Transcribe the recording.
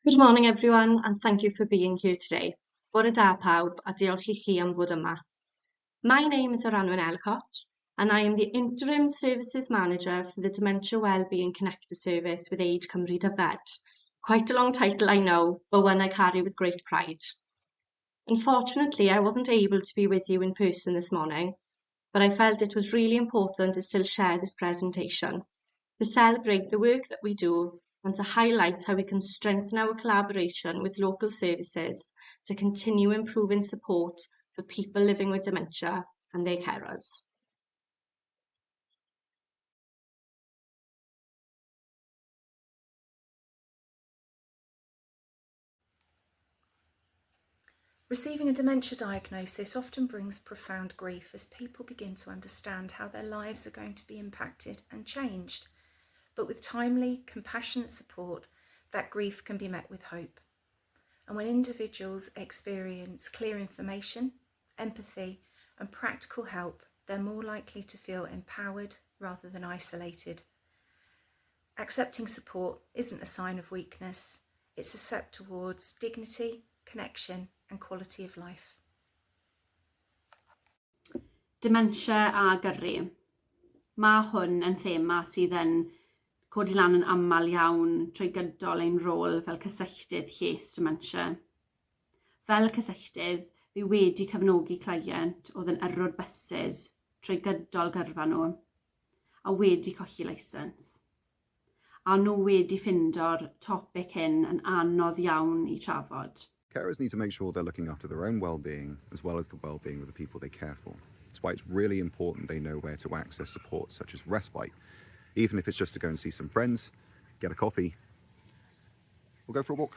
Good morning everyone and thank you for being here today. Bore da pawb a diolch I chi am fod yma. My name is Aranwen Elcott and I am the Interim Services Manager for the Dementia Wellbeing Connectors service with Age Cymru Dyfed. Quite a long title I know, but one I carry with great pride. Unfortunately, I wasn't able to be with you in person this morning, but I felt it was really important to still share this presentation, to celebrate the work that we do and to highlight how we can strengthen our collaboration with local services to continue improving support for people living with dementia and their carers. Receiving a dementia diagnosis often brings profound grief as people begin to understand how their lives are going to be impacted and changed. But with timely, compassionate support, that grief can be met with hope. And when individuals experience clear information, empathy, and practical help, they're more likely to feel empowered rather than isolated. Accepting support isn't a sign of weakness, it's a step towards dignity, connection, and quality of life. Dementia a gyrru. Mae hwn yn thema sydd yn codi lan yn aml iawn trwy gydol ein rôl fel cysylltydd lles dementia. Fel cysylltydd, fi wedi cefnogi cleiant oedd yn yrrwr bysys trwy gydol gyrfa nhw a wedi colli leisens. A nhw wedi ffindo'r topic hyn yn anodd iawn I trafod. Carers need to make sure they're looking after their own well-being as well as the well-being of the people they care for. That's why it's really important they know where to access support such as respite, even if it's just to go and see some friends, get a coffee, or go for a walk.